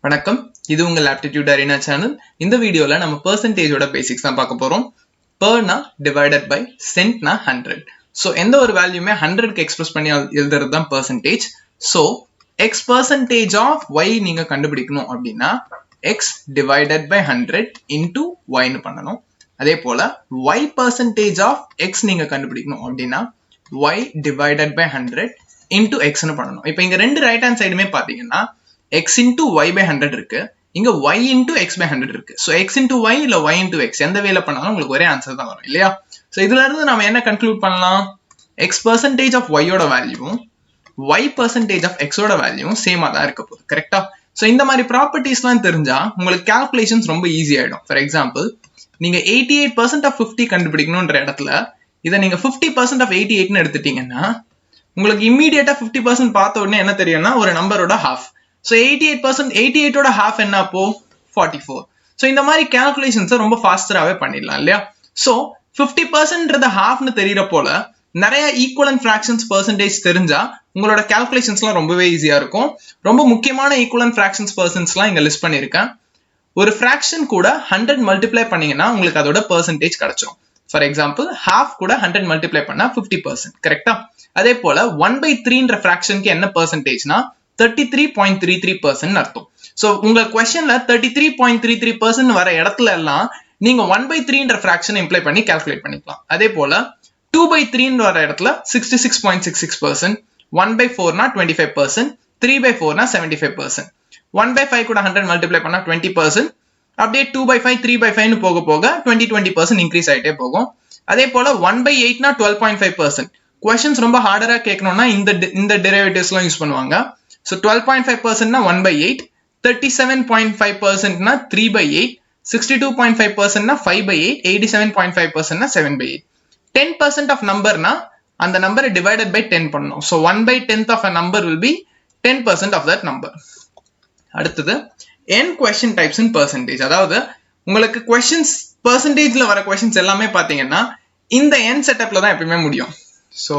வணக்கம், இது உங்கள் aptitude arena channel. இந்த வீடியோல நம்ம percentageோட basics தான் பார்க்க போறோம். per-னா divided by, cent-னா 100. So எந்த ஒரு வேல்யூமே 100க்கு எக்ஸ்பிரஸ் பண்ணி எழுதுறது தான் percentage. So x percentage of y நீங்க கண்டுபிடிக்கணும் அப்படின்னா x divided by 100 into y-னு பண்ணணும். அதே போல y percentage of x நீங்க கண்டுபிடிக்கணும் அப்படின்னா y divided by 100 into x-னு பண்ணணும். இப்போ இங்க ரெண்டு ரைட் ஹேண்ட் சைடுமே பாத்தீங்கன்னா x into y by 100 இருக்கு, இங்க y into x by 100 இருக்கு. So x into y இல்ல y into x எந்த வேல பண்ணாலும் உங்களுக்கு ஒரே ஆன்சர் தான் வரும் இல்லையா? So இதுல இருந்து நாம என்ன கன்க்ளூட் பண்ணலாம்? x percentage of y ஓட வேல்யூவும் y percentage of x ஓட வேல்யூவும் சேமா தான் இருக்க போகுது. கரெக்ட்டா? So இந்த மாதிரி ப்ராப்பர்ட்டிஸ்லாம் தெரிஞ்சா உங்களுக்கு கால்குலேஷன்ஸ் ரொம்ப ஈஸி ஆயிடும். ஃபார் எக்ஸாம்பிள், நீங்க 88% of 50 கண்டுபிடிக்கணும்ன்ற இடத்துல இதை நீங்க 50% of 88ன்னு எடுத்துட்டீங்கன்னா உங்களுக்கு இம்மீடியட்டா 50% பார்த்த உடனே என்ன தெரியும்னா ஒரு நம்பரோட half. So 88%, 88 ஓட half என்ன அப்போ 44. So இந்த மாதிரி calculations ரொம்ப ஃபாஸ்டராவே பண்ணிடலாம் இல்லையா? So 50%ன்றது halfனு தெரியற போல நிறைய ஈக்குவலன்ட் ஃபிராக்ஷன்ஸ் percentage தெரிஞ்சா உங்களோட calculations-லாம் ரொம்பவே ஈஸியா இருக்கும். ரொம்ப முக்கியமான ஈக்குவலன்ட் ஃபிராக்ஷன்ஸ் percents-லாம் இங்க லிஸ்ட் பண்ணிருக்கேன். ஒரு fraction கூட 100 மல்டிப்ளை பண்ணீங்கன்னா உங்களுக்கு அதோட percentage கிடைச்சிரும். ஃபார் எக்ஸாம்பிள், half கூட 100 மல்டிப்ளை பண்ணா 50%. கரெக்ட்டா? அதே போல 1/3ன்ற ஃபிராக்ஷனுக்கு என்ன percentageனா 33.33% அர்த்தம். சோ உங்க क्वेश्चनல 33.33% வர இடத்துல எல்லாம் நீங்க 1/3ன்ற ஃபிராக்ஷன் இம்ப்ளை பண்ணி கால்குலேட் பண்ணிக்கலாம். அதே போல 2/3 வர இடத்துல 66.66%, 1/4னா 25%, 3/4னா 75%, 1/5 கூட 100 மல்டிப்ளை பண்ணா 20%, அப்படியே 2/5 3/5 னு போக போக 20% இன்க்ரீஸ் ஆயிட்டே போகும். அதே போல 1/8னா 12.5%. क्वेश्चंस ரொம்ப ஹார்டரா கேட்கணும்னா இந்த டெரிவேட்டிவ்ஸ்லாம் யூஸ் பண்ணுவாங்க. So 12.5% na 1/8, 37.5% na 3/8, 62.5% na 5/8, 87.5% na 7/8. 10% of number na and the number divided by 10 பண்ணனும். So 1/10th of a number will be 10% of that number. அடுத்தது n question types in percentage. அதாவது உங்களுக்கு questions percentageல வர questions எல்லாமே பாத்தீங்கன்னா இந்த n setupல தான் எப்பவுமே முடியும். So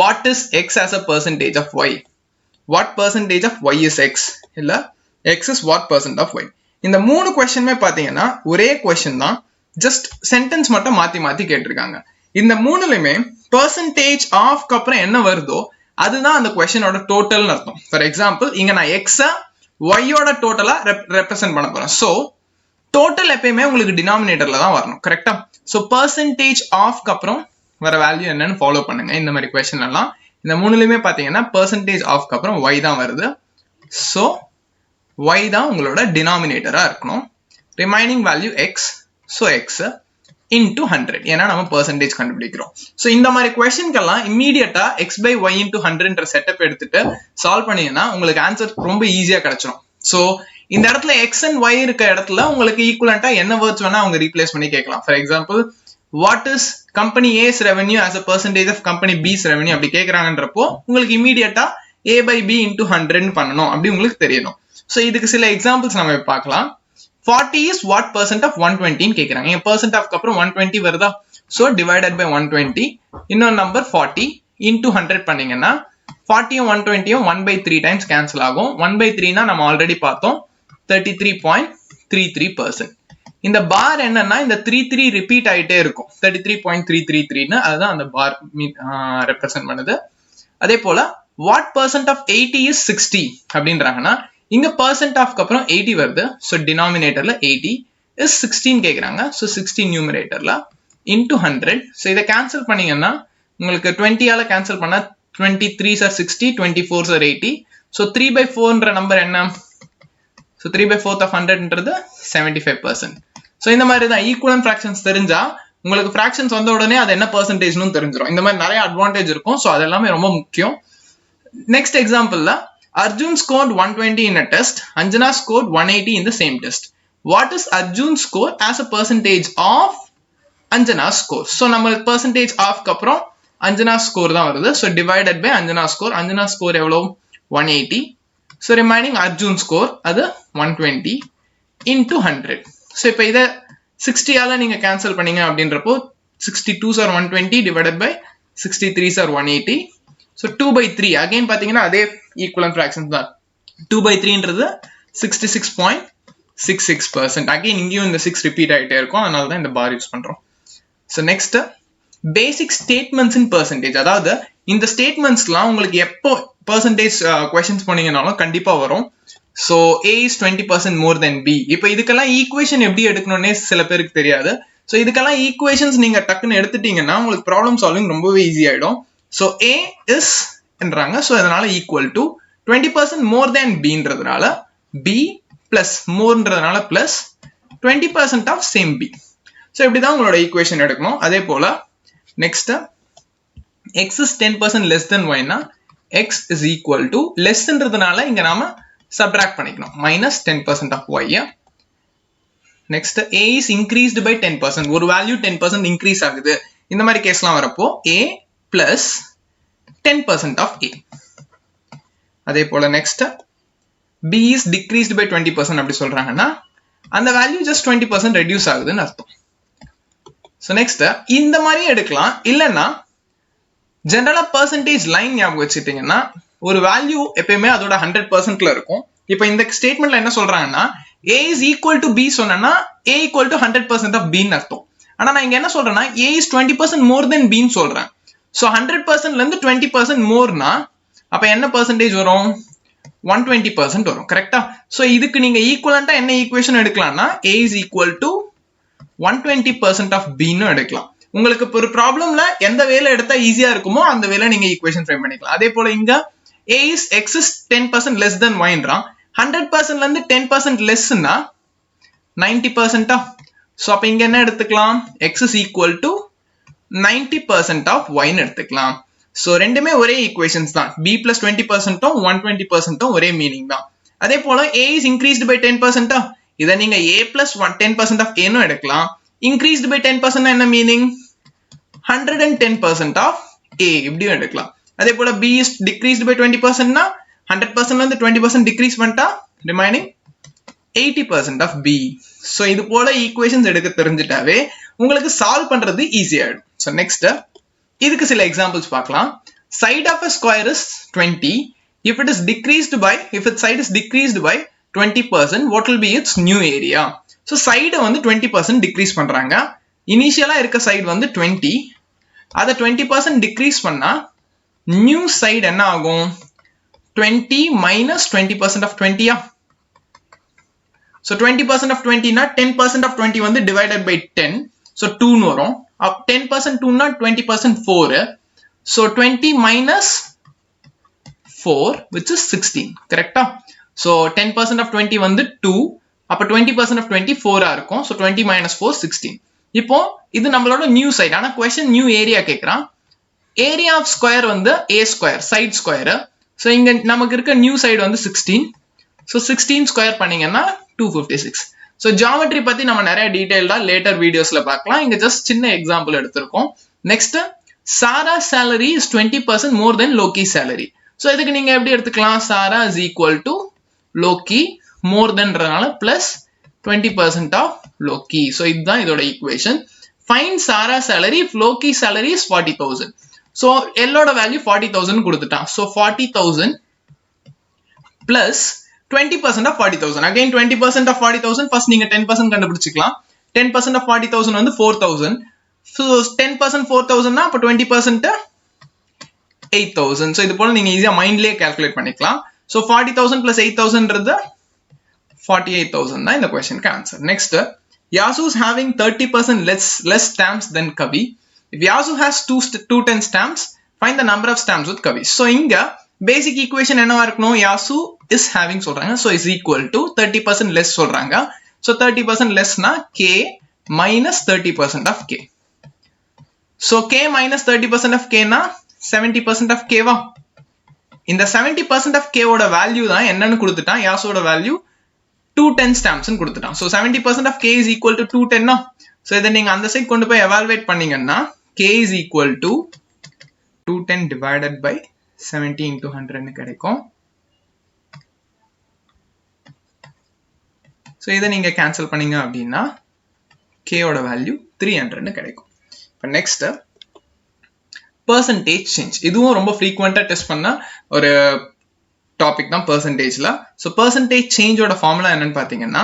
what is x as a percentage of y? What percentage of y is x? இல்ல x is what percent of y? இந்த மூணு क्वेश्चनமே பாத்தீங்கன்னா ஒரே क्वेश्चन தான், just sentence மட்டும் மாத்தி மாத்தி கேட்டிருக்காங்க. இந்த மூணுலயுமே percentage of க்கு அப்புறம் என்ன வருதோ அதுதான் அந்த क्वेश्चनோட டோட்டல்னு அர்த்தம். ஃபார் எக்ஸாம்பிள், இங்க நான் x y யோட டோட்டலா ரெப்ரசன்ட் பண்ண போறேன். சோ டோட்டல் எப்பயுமே உங்களுக்கு டினாமினேட்டர்ல தான் வரணும். கரெக்ட்டா? சோ percentage of க்கு அப்புறம் வர வேல்யூ என்னன்னு ஃபாலோ பண்ணுங்க. இந்த மாதிரி क्वेश्चन எல்லாம் இந்த மூணுலயுமே பாத்தீங்கன்னா percentage of க்கு அப்புறம் y தான் வருது. சோ y தான் உங்களோட டினாமினேட்டரா இருக்கணும். Remaining value x. So x into 100. ஏன்னா நம்ம percentage கண்டுபிடிக்கிறோம். சோ இந்த மாதிரி क्वेश्चनக்கெல்லாம் இமிடியேட்டா x by y into 100ன்ற செட்டப் எடுத்துட்டு சால்வ் பண்ணீங்கன்னா உங்களுக்கு ஆன்சர் ரொம்ப ஈஸியா கிடைச்சிரும். சோ இந்த இடத்துல x and y இருக்க இடத்துல உங்களுக்கு ஈக்குவலண்டா என்ன வேர்ட்ஸ் வேணா அவங்க ரீப்ளேஸ் பண்ணி கேட்கலாம். For example, what is company A's revenue as a percentage of company B's revenue அப்படி கேக்குறாங்கன்றப்போ உங்களுக்கு இமிடியேட்டா a by b into 100 பண்ணணும் அப்படி உங்களுக்கு தெரியணும். சோ இதுக்கு சில எக்ஸாம்பிள்ஸ் நம்ம பார்க்கலாம். 40 is what percent of 120 ன்னு கேக்குறாங்க. இங்க percent of க்கு அப்புறம் 120 வருதா? சோ divided by 120, இன்னொரு நம்பர் 40 into 100 பண்ணீங்கன்னா 40யும் 120யும் 1/3 டைம்ஸ் கேன்சல் ஆகும். 1/3 னா நம்ம ஆல்ரெடி பார்த்தோம் 33.33%. இந்த பார் என்னன்னா இந்த 33 ரிப்பீட் ஆயிட்டே இருக்கும். 33.333ன்னு அதுதான் அந்த பார் ரெப்ரசன்ட் பண்ணுது. அதே போல what percent of 80 is 60 அப்படின்றாங்கன்னா இங்க percent of க்கு அப்புறம் 80 வருது. சோ டினாமினேட்டர்ல 80 is 16 கேக்குறாங்க. So 16 நியூமரேட்டர்ல into 100. சோ இத கேன்சல் பண்ணீங்கன்னா உங்களுக்கு 20 ஆல கேன்சல் பண்ணா 23s are 60, 24s are 80. So 3/4ன்ற number என்ன? So 3/4 of 100ன்றது 75%. சோ இந்த மாதிரி தான் ஈக்குவலன்ட் ஃபிராக்ஷன்ஸ் தெரிஞ்சா உங்களுக்கு ஃபிராக்ஷன்ஸ் வந்த உடனே அது என்ன பெர்சன்டேஜ்னு தெரிஞ்சிரும். இந்த மாதிரி நிறைய அட்வான்டேஜ் இருக்கும். சோ அதெல்லாம் ரொம்ப முக்கியம். நெக்ஸ்ட் எக்ஸாம்பிள்ல Arjun scored 120 in a test, Anjana scored 180 in the same test. What is Arjun's score as a percentage of Anjana's score? So நம்ம percentage of க்கு அப்புறம் Anjana's score தான் வருது. So divided by Anjana's score. Anjana's score எவ்வளவு? 180. So remaining Arjun's score அது 120 into 100. So இப்போ இத 60 ஆல நீங்க கேன்சல் பண்ணீங்க அப்படின்றப்போ 62s are 120 divided by 63s are 180. So 2/3 again பாத்தீங்கன்னா அதே ஈக்குவலன்ட் ஃபிராக்ஷன்ஸ் தான். 2/3ன்றது 66.66%. again இங்கேயும் இந்த 6 ரிப்பீட் ஆயிட்டே இருக்கும், அதனால தான் இந்த பார் யூஸ் பண்றோம். So next basic statements in percentage. அதாவது இந்த ஸ்டேட்மெண்ட்ஸ்லாம் உங்களுக்கு எப்போ percentage questions போனீங்கனாலும் கண்டிப்பா வரும். So A is 20% more than B. இப்போ இதுக்கெல்லாம் ஈக்குவேஷன் எப்படி எடுக்கணும்னே சில பேருக்கு தெரியாது. ஸோ இதுக்கெல்லாம் ஈக்குவேஷன்ஸ் நீங்க டக்குன்னு எடுத்துட்டீங்கன்னா உங்களுக்கு ப்ராப்ளம் சால்விங் ரொம்பவே ஈஸி ஆயிடும். ஸோ A is என்றாங்க, ஸோ அதனால ஈக்குவல் டு 20% மோர் தேன் Bன்றதுனால B பிளஸ் மோர்ன்றதுனால plus 20% of same B. So இப்படிதான் உங்களோட ஈக்குவேஷன் எடுக்கணும். அதே போல next x is 10% less than y னா x is equal to lessன்றதுனால இங்க நாம subtract பண்ணிக்கணும் minus 10% of y. next a is increased by 10%, ஒரு வேல்யூ 10% increase ஆகுது, இந்த மாதிரி கேஸ்லாம் வரப்போ a plus 10% of a. அதே போல next b is decreased by 20% அப்படி சொல்றாங்கன்னா அந்த வேல்யூ just 20% reduce ஆகுதுன்னு அர்த்தம். so next இந்த மாதிரி எடுக்கலாம், இல்லைன்னா ஜெனரலா percentage லைன் ஞாபகம் வச்சுட்டீங்கன்னா ஒரு வேல்யூ எப்பயுமே அதோட 100%ல இருக்கும். இப்போ இந்த ஸ்டேட்மெண்ட்ல என்ன சொல்றாங்கன்னா a is equal to b சொன்னா a equal to 100% of b ன்னு அர்த்தம். ஆனா நான் இங்க என்ன சொல்றேன்னா a is 20% more than b ன்னு சொல்றேன். சோ 100%ல இருந்து 20% மோர்னா அப்ப என்ன percentage வரும்? 120% வரும். கரெக்ட்டா? சோ இதுக்கு நீங்க ஈக்குவலண்டா என்ன equation எடுக்கலாம்னா a is equal to 120% of b ன்னு எடுக்கலாம். உங்களுக்கு ஒரு ப்ராப்ளம்ல எந்த வேல எடுத்தா ஈஸியா இருக்குமோ அந்த வேல நீங்க ஈக்குவேஷன் ஃப்ரேம் பண்ணிக்கலாம். அதே போல இங்க a is x is 10% less than y ன்றான். 100%ல இருந்து 10% லெஸ்னா 90%. சோ அப்ப இங்க என்ன எடுத்துக்கலாம்? x is equal to 90% of y ன்னு எடுத்துக்கலாம். சோ ரெண்டுமே ஒரே ஈக்குவேஷன்ஸ் தான். b plus 20% 120% ஒரே மீனிங் தான். அதே போல a is increased by 10%. இத நீங்க a plus 10% of a ன்னு எடுக்கலாம். increased by 10% என்ன மீனிங்? 110% of a இப்படியும் எடுக்கலாம். அதே போல b is decreased by 20% னா 100%ல இருந்து 20% டிக்ரீஸ் பண்ணிட்டா ரிமைனிங் 80% of b. சோ இது போல ஈக்குவேஷன்ஸ் எடுக்க தெரிஞ்சிட்டாவே உங்களுக்கு சால்வ் பண்றது ஈஸியா ஆயிடும். சோ நெக்ஸ்ட் இதுக்கு சில எக்ஸாம்பிள்ஸ் பார்க்கலாம். side of a square is 20. if its side is decreased by 20%, what will be its new area? So side வந்து 20% டிக்ரீஸ் பண்றாங்க. இனிஷியலா இருக்க சைடு வந்து 20, அத 20% டிக்ரீஸ் பண்ணா நியூ சைடு என்ன ஆகும்? 20 minus 20% of 20. So 20% of 20 na 10% of 20 வந்து divided by 10. So 2 னு வரும். 10% 2 na 20% 4. So 20 minus 4 which is 16. கரெக்ட்டா? So 10% of 20 வந்து 2. அப்ப 20% of 20 4 ஆ இருக்கும். So 20 minus 4 16. இப்போ இது நம்மளோட நியூ சைடு. ஆனா क्वेश्चन நியூ ஏரியா கேக்குறான். ஏரியா ஆஃப் ஸ்கொயர் வந்து a square, side square. So இங்க நமக்கு இருக்க நியூ சைடு வந்து 16. சோ 16 ஸ்கொயர் பண்ணீங்கன்னா 256. சோ ஜியோமெட்ரி பத்தி நம்ம நிறைய டீடைலா லேட்டர் வீடியோஸ்ல பார்க்கலாம். இங்க ஜஸ்ட் சின்ன எக்ஸாம்பிள் எடுத்திருக்கோம். Next Sarah salary is 20% more than Loki salary. So இதுக்கு நீங்க எப்படி எடுத்துக்கலாம்? Sarah is equal to Loki more thanன்றனால plus 20% of Loki. சோ இதுதான் இதோட equation. find Sarah salary if Loki salary is 40,000. So L-ஓட வேல்யூ 40,000 கொடுத்துட்டான். So 40,000 plus 20% of 40,000. Again 20% of 40,000. First நீங்க 10% கண்டுபிடிச்சுக்கலாம். 10% of 40,000 வந்து 4,000. So 10% 4,000 னா அப்ப 20% 8,000. So இது போல நீங்க ஈஸியா மைண்ட்லயே கால்குலேட் பண்ணிக்கலாம். So 40,000 plus 8,000ன்றது 48,000 தான் இந்த क्वेश्चनக்கு answer. Next Yasu is having 30% less stamps than Kavi. If Yasu has 210 stamps, find the number of stamps with Kavi. So இங்க basic equation என்னவா இருக்கணும்? Yasu is having சொல்றாங்க. So is equal to 30% less சொல்றாங்க. So 30% less na k minus 30% of k. So k minus 30% of k na 70% of k வா? இந்த 70% of k ஓட value தான் என்னன்னு கொடுத்துட்டான். Yasu ஓட வேல்யூ 210 stamps ன்னு கொடுத்துட்டான். So 70% of k is equal to 210 னா. So இதை நீங்க அந்த சைடு கொண்டு போய் evaluate பண்ணீங்கன்னா k is equal to 210 divided by 70 into 100 ன்னு கிடைக்கும். So இதை நீங்க கேன்சல் பண்ணீங்க அப்படின்னா k ஓட வேல்யூ 300 ன்னு கிடைக்கும். இப்போ நெக்ஸ்ட் percentage change. இதுவும் ரொம்ப frequent-ஆ டெஸ்ட் பண்ண ஒரு டாபிக் தான் பெர்சன்டேஜ்ல. ஸோ பெர்சன்டேஜ் சேஞ்சோட ஃபார்முலா என்னன்னு பார்த்தீங்கன்னா,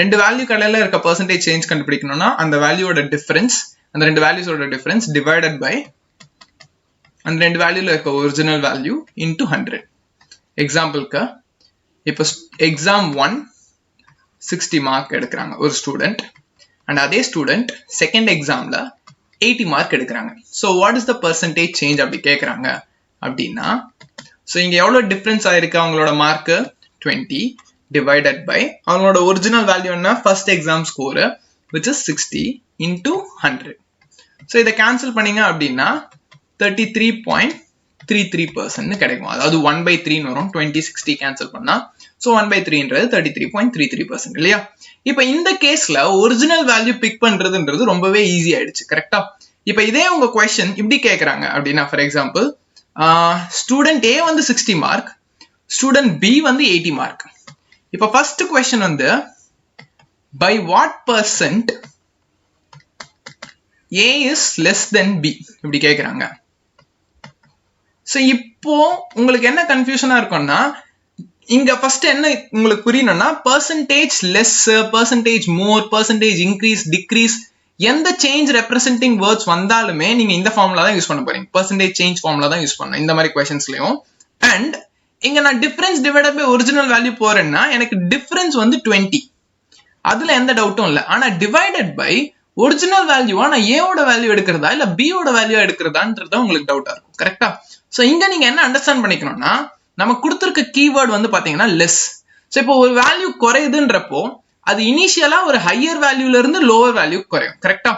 ரெண்டு வேல்யூ கடையில் இருக்க பெர்சன்டேஜ் சேஞ்ச் கண்டுபிடிக்கணும்னா அந்த வேல்யூவோட டிஃபரன்ஸ், அந்த ரெண்டு வேல்யூஸோட டிஃபரன்ஸ் டிவைடட் பை அந்த ரெண்டு வேல்யூல இருக்க ஒரிஜினல் வேல்யூ இன்டூ 100. எக்ஸாம்பிளுக்கு இப்போ எக்ஸாம் 1 60 மார்க் எடுக்கிறாங்க ஒரு ஸ்டூடெண்ட், அண்ட் அதே ஸ்டூடெண்ட் செகண்ட் எக்ஸாம்ல 80 மார்க் எடுக்கிறாங்க. So what is the percentage change அப்படி கேட்குறாங்க அப்படின்னா, ஸோ இங்க எவ்வளவு டிஃபரன்ஸ் ஆயிருக்கு அவங்களோட மார்க் 20 டிவைடட் பை அவங்களோட ஒரிஜினல் வேல்யூ என்ன, first exam score which is 60 into 100. So இதை கேன்சல் பண்ணீங்க அப்படின்னா 33.33% கிடைக்கும். அதாவது 1/3 வரும். 20 60 கேன்சல் பண்ணா ஸோ 1/3ன்றது 33.33% இல்லையா? இப்போ இந்த கேஸ்ல ஒரிஜினல் வேல்யூ பிக் பண்றதுன்றது ரொம்பவே ஈஸி ஆயிடுச்சு. கரெக்டா? இப்போ இதே உங்க கொஸ்டின் இப்படி கேட்கறாங்க அப்படின்னா, ஃபார் எக்ஸாம்பிள் ஸ்டூடெண்ட் ஏ வந்து 60 மார்க், ஸ்டூடெண்ட் பி வந்து 80 மார்க். இப்போ ஃபர்ஸ்ட் கொஸ்டின் வந்து by what percent A is less than B இப்படி கேட்கறாங்க. ஸோ இப்போ உங்களுக்கு என்ன கன்ஃபியூஷனா இருக்கும்னா, இங்க ஃபர்ஸ்ட் என்ன உங்களுக்கு புரியணும்னா, percentage less, percentage more, percentage increase, decrease, எந்த சேஞ்ச் ரெப்ரசென்டிங் வேர்ட்ஸ் வந்தாலுமே நீங்க இந்த ஃபார்முலா தான் யூஸ் பண்ண போறீங்க. பர்சன்டேஜ் சேஞ்ச் ஃபார்முலா தான் யூஸ் பண்ணணும் இந்த மாதிரி கொஸ்டின்ஸ்லயும். அண்ட் இங்க நான் difference divided by original value போறேன்னா எனக்கு டிஃபரன்ஸ் வந்து 20, அதுல எந்த டவுட்டும் இல்லை. ஆனா டிவைடட் பை ஒரிஜினல் வேல்யூவா நான் ஏவோட வேல்யூ எடுக்கிறதா இல்ல பியோட வேல்யூ எடுக்கிறதான்றது உங்களுக்கு டவுட்டா இருக்கும். கரெக்டா? சோ இங்க நீங்க என்ன அண்டர்ஸ்டாண்ட் பண்ணிக்கணும்னா, நம்ம கொடுத்திருக்க கீவேர்ட் வந்து பாத்தீங்கன்னா லெஸ். சோ இப்போ ஒரு வேல்யூ குறையுதுன்றப்போ அது இனிஷியலா ஒரு ஹையர் வேல்யூல இருந்து லோவர் வேல்யூ குறையும். கரெக்டா?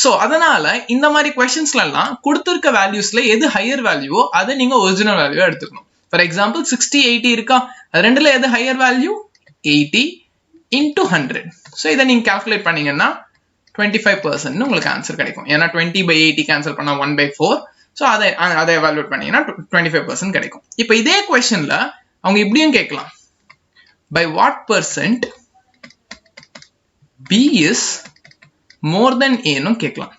சோ அதனால இந்த மாதிரி கொஸ்டின்ஸ்ல எல்லாம் கொடுத்திருக்க வேல்யூஸ்ல எது ஹையர் வேல்யூவோ அதை நீங்க ஒரிஜினல் வேல்யூ எடுத்துக்கணும். ஃபார் எக்ஸாம்பிள் 60 80 இருக்கா, அது ரெண்டுல எது ஹையர் வேல்யூ, 80 இன்டூ 100. சோ இதை நீங்க கால்குலேட் பண்ணீங்கன்னா 25% உங்களுக்கு ஆன்சர் கிடைக்கும். ஏன்னா 20/80 கேன்சல் பண்ணா 1/4. ஸோ அதை எவாலுவேட் பண்ணீங்கன்னா 25% கிடைக்கும். இப்போ இதே கொஸ்டின்ல அவங்க இப்படியும் கேட்கலாம், by what percent B is more than ஏன்னு கேட்கலாம்.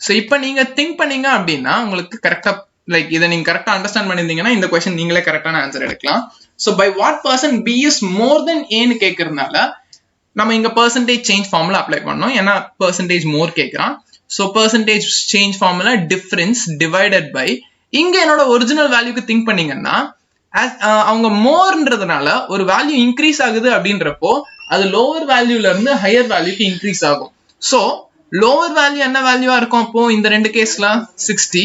ஸோ இப்போ நீங்க திங்க் பண்ணீங்க அப்படின்னா உங்களுக்கு கரெக்டா, லைக் இதை நீங்க கரெக்டா அண்டர்ஸ்டாண்ட் பண்ணியிருந்தீங்கன்னா இந்த கொஸ்டின் நீங்களே கரெக்டான ஆன்சர் எடுக்கலாம். So by what percent B is more than ஏன்னு கேட்கறதுனால நம்ம இங்க பர்சன்டேஜ் சேஞ்ச் ஃபார்முலா அப்ளை பண்ணோம். ஏன்னா பர்சன்டேஜ் மோர் கேட்கறான். So percentage change formula difference divided by, இங்க என்னோட ஒரிஜினல் வேல்யூக்கு திங்க் பண்ணீங்கன்னா அவங்க மோர்ன்றதுனால ஒரு வேல்யூ இன்க்ரீஸ் ஆகுது அப்படின்றப்போ அது லோவர் வேல்யூல இருந்து ஹையர் வேல்யூக்கு இன்க்ரீஸ் ஆகும். ஸோ லோவர் வேல்யூ என்ன வேல்யூவா இருக்கும் அப்போ இந்த ரெண்டு கேஸ்ல 60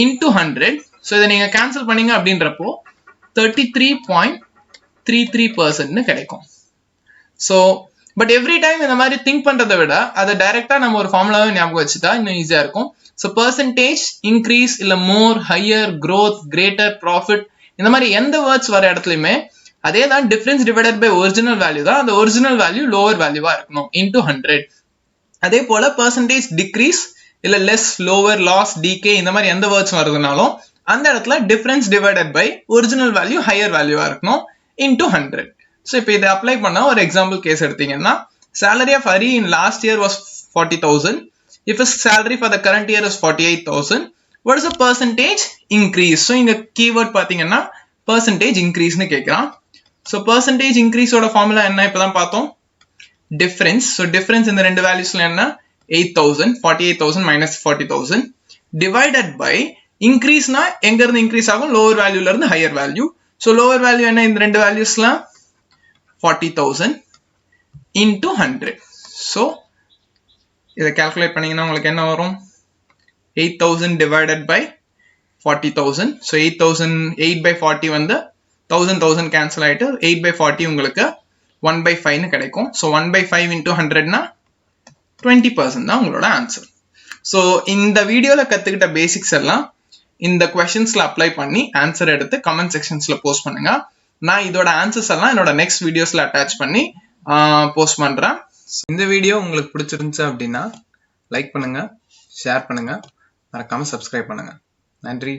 இன்டூ 100. ஸோ இதை நீங்க கேன்சல் பண்ணீங்க அப்படின்றப்போ 33.33% கிடைக்கும். ஸோ பட் எவ்ரி டைம் இந்த மாதிரி திங்க் பண்றதை விட அதை டைரக்டா நம்ம ஒரு ஃபார்முலாவை ஞாபகம் வச்சுட்டா இன்னும் ஈஸியா இருக்கும். ஸோ பர்சன்டேஜ் இன்க்ரீஸ் இல்ல more, higher, growth, greater, profit, இந்த மாதிரி எந்த வேர்ட்ஸ் வர இடத்துலயுமே அதே தான் difference divided by original value தான். அந்த ஒரிஜினல் வேல்யூ லோவர் வேல்யூவா இருக்கணும் இன்டூ 100. அதே போல பர்சன்டேஜ் டிக்ரீஸ் இல்ல லெஸ், லோவர், லாஸ், டிகே, இந்த மாதிரி எந்த வேர்ட்ஸ் வருதுனாலும் அந்த இடத்துல difference divided by original value higher வேல்யூவா இருக்கணும் இன்டூ 100. So இப்போ இதை அப்ளை பண்ணா ஒரு எக்ஸாம்பிள் கேஸ் எடுத்தீங்கன்னா, salary of Hari in last year was 40,000. If his salary for the current year is 48,000, what is the percentage increase? So இங்க keyword பாத்தீங்கன்னா percentage increase னு கேக்குறான். So percentage increase ஓட formula என்ன இப்பதான் பார்த்தோம், difference. So difference இந்த ரெண்டு வேல்யூஸ்ல என்ன, 8,000, 48,000 minus 40,000 divided by increase னா எங்க இருந்து increase ஆகும், lower value ல இருந்து higher value. So lower value என்ன இந்த ரெண்டு வேல்யூஸ்ல 40,000 into 100. So இதை calculate பண்ணீங்கன்னா உங்களுக்கு என்ன வரும், 8,000 divided by 40,000. So 8,000 8/40 வந்து 1000 cancel ஆயிட்டு 8/40 உங்களுக்கு 1/5 கிடைக்கும். So 1/5 into 100 னா 20% தான் உங்களோட ஆன்சர். So இந்த வீடியோல கத்துக்கிட்ட பேசிக்ஸ் எல்லாம் இந்த கொஸ்டின்ஸ்ல அப்ளை பண்ணி ஆன்சர் எடுத்து கமெண்ட் செக்ஷன்ஸ்ல போஸ்ட் பண்ணுங்க. நான் இதோட ஆன்சர்ஸ் எல்லாம் என்னோட நெக்ஸ்ட் வீடியோஸ்ல அட்டாச் பண்ணி போஸ்ட் பண்றேன். இந்த வீடியோ உங்களுக்கு பிடிச்சிருந்துச்சு அப்படின்னா லைக் பண்ணுங்க, ஷேர் பண்ணுங்க, மறக்காம சப்ஸ்கிரைப் பண்ணுங்க. நன்றி.